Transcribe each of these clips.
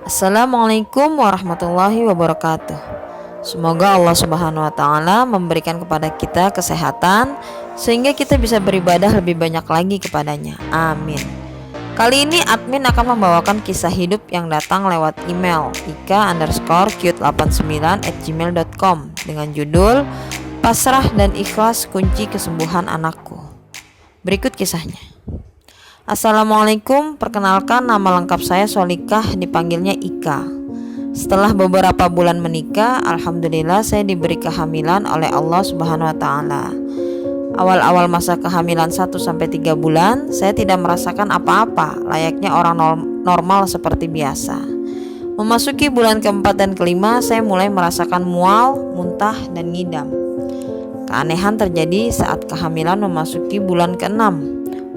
Assalamualaikum warahmatullahi wabarakatuh. Semoga Allah Subhanahu wa taala memberikan kepada kita kesehatan sehingga kita bisa beribadah lebih banyak lagi kepadanya. Amin. Kali ini admin akan membawakan kisah hidup yang datang lewat email ika_cute89@gmail.com dengan judul Pasrah dan Ikhlas Kunci Kesembuhan Anakku. Berikut kisahnya. Assalamualaikum, perkenalkan nama lengkap saya Solikah, dipanggilnya Ika. Setelah beberapa bulan menikah, alhamdulillah saya diberi kehamilan oleh Allah Subhanahu wa taala. Awal-awal masa kehamilan 1-3 bulan, saya tidak merasakan apa-apa, layaknya orang normal seperti biasa. Memasuki bulan keempat dan kelima, saya mulai merasakan mual, muntah, dan ngidam. Keanehan terjadi saat kehamilan memasuki bulan ke-6.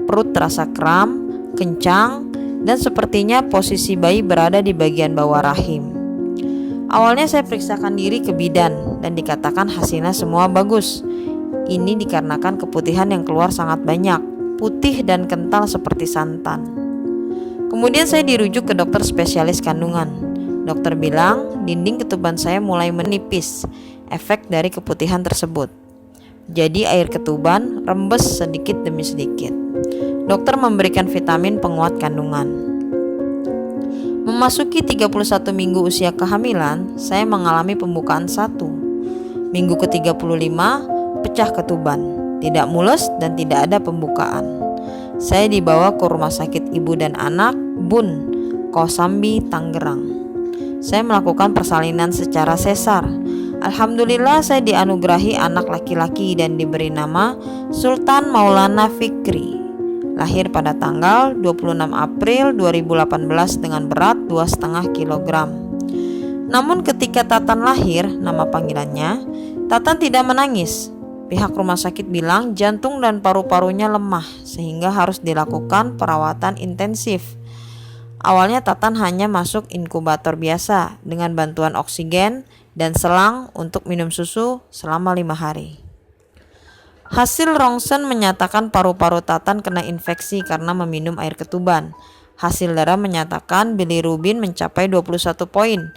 Perut terasa kram, kencang, dan sepertinya posisi bayi berada di bagian bawah rahim. Awalnya saya periksakan diri ke bidan dan dikatakan hasilnya semua bagus. Ini dikarenakan keputihan yang keluar sangat banyak, putih dan kental seperti santan. Kemudian saya dirujuk ke dokter spesialis kandungan. Dokter bilang dinding ketuban saya mulai menipis, efek dari keputihan tersebut. Jadi air ketuban rembes sedikit demi sedikit. Dokter memberikan vitamin penguat kandungan. Memasuki 31 minggu usia kehamilan, saya mengalami pembukaan 1. Minggu ke-35, pecah ketuban, tidak mulus dan tidak ada pembukaan. Saya dibawa ke Rumah Sakit Ibu dan Anak, BUN, Kosambi, Tangerang. Saya melakukan persalinan secara sesar. Alhamdulillah saya dianugerahi anak laki-laki dan diberi nama Sultan Maulana Fikri. Lahir pada tanggal 26 April 2018 dengan berat 2,5 kg. Namun ketika Tatan lahir, nama panggilannya, Tatan tidak menangis. Pihak rumah sakit bilang jantung dan paru-parunya lemah sehingga harus dilakukan perawatan intensif. Awalnya Tatan hanya masuk inkubator biasa dengan bantuan oksigen dan selang untuk minum susu selama 5 hari. Hasil rongsen menyatakan paru-paru Tatan kena infeksi karena meminum air ketuban. Hasil darah menyatakan bilirubin mencapai 21 poin.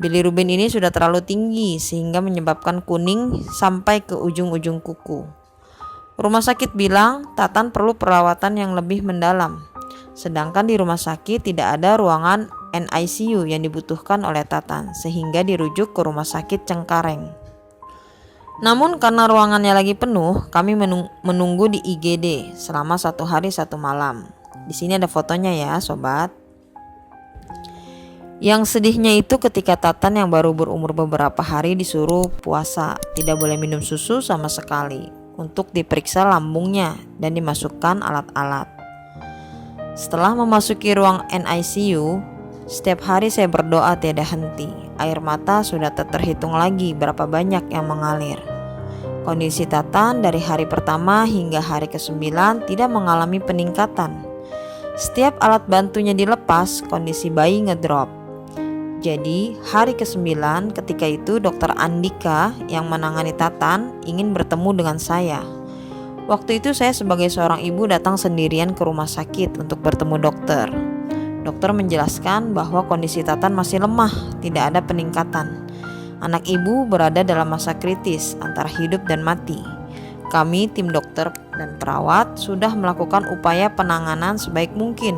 Bilirubin ini sudah terlalu tinggi sehingga menyebabkan kuning sampai ke ujung-ujung kuku. Rumah sakit bilang Tatan perlu perawatan yang lebih mendalam. Sedangkan di rumah sakit tidak ada ruangan NICU yang dibutuhkan oleh Tatan sehingga dirujuk ke rumah sakit Cengkareng. Namun karena ruangannya lagi penuh, kami menunggu di IGD selama 1 hari 1 malam. Di sini ada fotonya ya sobat. Yang sedihnya itu ketika Tatan yang baru berumur beberapa hari disuruh puasa, tidak boleh minum susu sama sekali, untuk diperiksa lambungnya dan dimasukkan alat-alat. Setelah memasuki ruang NICU, setiap hari saya berdoa tiada henti. Air mata sudah tak terhitung lagi berapa banyak yang mengalir. Kondisi Tatan dari hari pertama hingga hari ke-9 tidak mengalami peningkatan. Setiap alat bantunya dilepas, kondisi bayi ngedrop. Jadi hari ke-9 ketika itu dokter Andika yang menangani Tatan ingin bertemu dengan saya. Waktu itu saya sebagai seorang ibu datang sendirian ke rumah sakit untuk bertemu dokter. Dokter menjelaskan bahwa kondisi Tatan masih lemah, tidak ada peningkatan. Anak ibu berada dalam masa kritis antara hidup dan mati. Kami tim dokter dan perawat sudah melakukan upaya penanganan sebaik mungkin.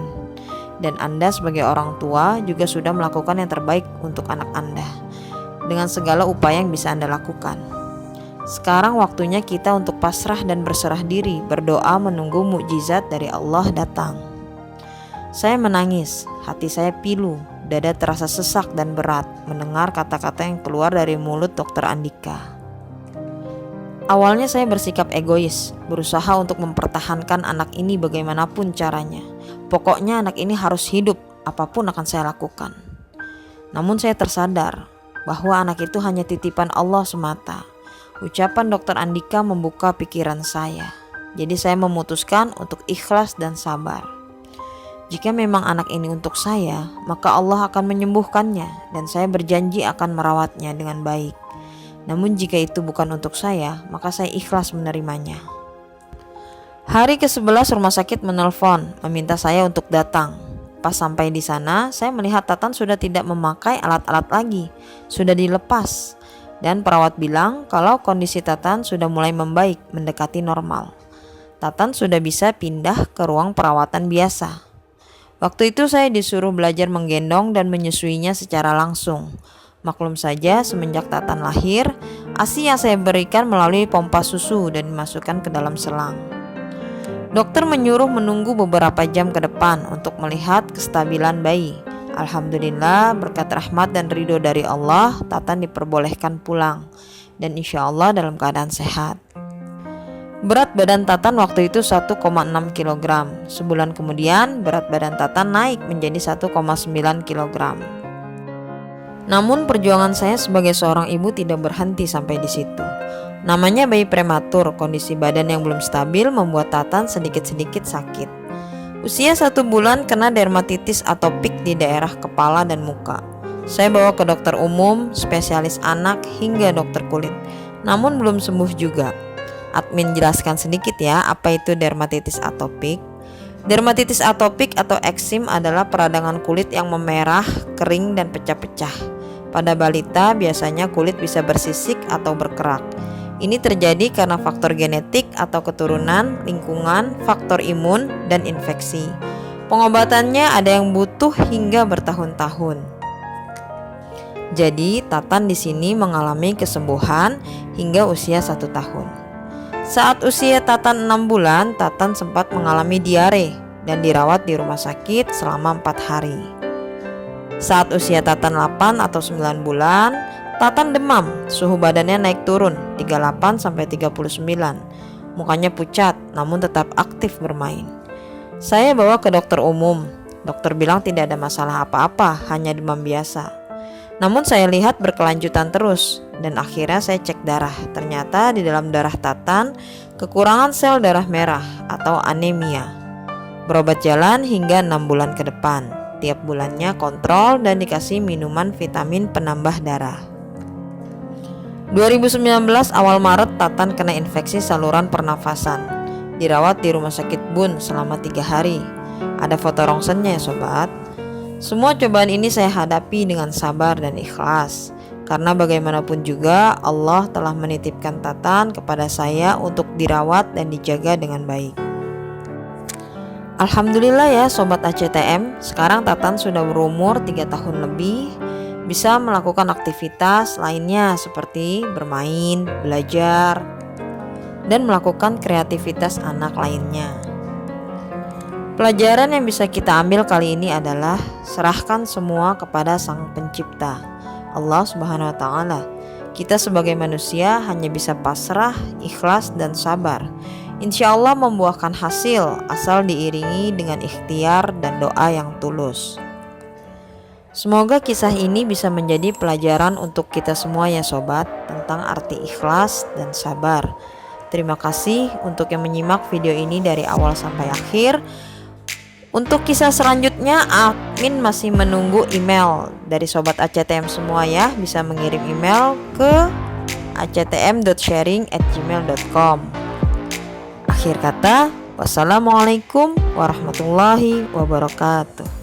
Dan Anda sebagai orang tua juga sudah melakukan yang terbaik untuk anak Anda dengan segala upaya yang bisa Anda lakukan. Sekarang waktunya kita untuk pasrah dan berserah diri, berdoa menunggu mukjizat dari Allah datang. Saya menangis, hati saya pilu, dada terasa sesak dan berat mendengar kata-kata yang keluar dari mulut dokter Andika. Awalnya saya bersikap egois, berusaha untuk mempertahankan anak ini bagaimanapun caranya. Pokoknya anak ini harus hidup, apapun akan saya lakukan. Namun saya tersadar bahwa anak itu hanya titipan Allah semata. Ucapan dokter Andika membuka pikiran saya. Jadi saya memutuskan untuk ikhlas dan sabar. Jika memang anak ini untuk saya, maka Allah akan menyembuhkannya dan saya berjanji akan merawatnya dengan baik. Namun jika itu bukan untuk saya, maka saya ikhlas menerimanya. Hari ke-11 rumah sakit menelpon, meminta saya untuk datang. Pas sampai di sana, saya melihat Tatan sudah tidak memakai alat-alat lagi, sudah dilepas. Dan perawat bilang kalau kondisi Tatan sudah mulai membaik, mendekati normal. Tatan sudah bisa pindah ke ruang perawatan biasa. Waktu itu saya disuruh belajar menggendong dan menyusuinya secara langsung. Maklum saja, semenjak Tatan lahir, ASI yang saya berikan melalui pompa susu dan dimasukkan ke dalam selang. Dokter menyuruh menunggu beberapa jam ke depan untuk melihat kestabilan bayi. Alhamdulillah, berkat rahmat dan ridho dari Allah, Tatan diperbolehkan pulang dan insya Allah dalam keadaan sehat. Berat badan Tatan waktu itu 1,6 kg. Sebulan kemudian berat badan Tatan naik menjadi 1,9 kg. Namun perjuangan saya sebagai seorang ibu tidak berhenti sampai di situ. Namanya bayi prematur, kondisi badan yang belum stabil membuat Tatan sedikit-sedikit sakit. Usia 1 bulan kena dermatitis atopik di daerah kepala dan muka. Saya bawa ke dokter umum, spesialis anak, hingga dokter kulit. Namun belum sembuh juga. Admin jelaskan sedikit ya, apa itu dermatitis atopik. Dermatitis atopik atau eksim adalah peradangan kulit yang memerah, kering, dan pecah-pecah. Pada balita biasanya kulit bisa bersisik atau berkerak. Ini terjadi karena faktor genetik atau keturunan, lingkungan, faktor imun, dan infeksi. Pengobatannya ada yang butuh hingga bertahun-tahun. Jadi, Tatan di sini mengalami kesembuhan hingga usia 1 tahun. Saat usia Tatan 6 bulan, Tatan sempat mengalami diare dan dirawat di rumah sakit selama 4 hari. Saat usia Tatan 8 atau 9 bulan, Tatan demam, suhu badannya naik turun 38-39. Mukanya pucat namun tetap aktif bermain. Saya bawa ke dokter umum. Dokter bilang tidak ada masalah apa-apa, hanya demam biasa. Namun saya lihat berkelanjutan terus dan akhirnya saya cek darah. Ternyata di dalam darah Tatan kekurangan sel darah merah atau anemia. Berobat jalan hingga 6 bulan ke depan. Tiap bulannya kontrol dan dikasih minuman vitamin penambah darah. 2019 awal Maret Tatan kena infeksi saluran pernafasan. Dirawat di rumah sakit Bun selama 3 hari. Ada foto rongsennya ya sobat. Semua cobaan ini saya hadapi dengan sabar dan ikhlas. Karena bagaimanapun juga Allah telah menitipkan Tatan kepada saya untuk dirawat dan dijaga dengan baik. Alhamdulillah ya sobat ACTM, sekarang Tatan sudah berumur 3 tahun lebih. Bisa melakukan aktivitas lainnya seperti bermain, belajar, dan melakukan kreativitas anak lainnya. Pelajaran yang bisa kita ambil kali ini adalah serahkan semua kepada Sang Pencipta, Allah Subhanahu wa Ta'ala. Kita sebagai manusia hanya bisa pasrah, ikhlas, dan sabar. Insya Allah membuahkan hasil asal diiringi dengan ikhtiar dan doa yang tulus. Semoga kisah ini bisa menjadi pelajaran untuk kita semua ya sobat, tentang arti ikhlas dan sabar. Terima kasih untuk yang menyimak video ini dari awal sampai akhir. Untuk kisah selanjutnya, admin masih menunggu email dari sobat ACTM semua ya. Bisa mengirim email ke actm.sharing@gmail.com. Akhir kata, wassalamualaikum warahmatullahi wabarakatuh.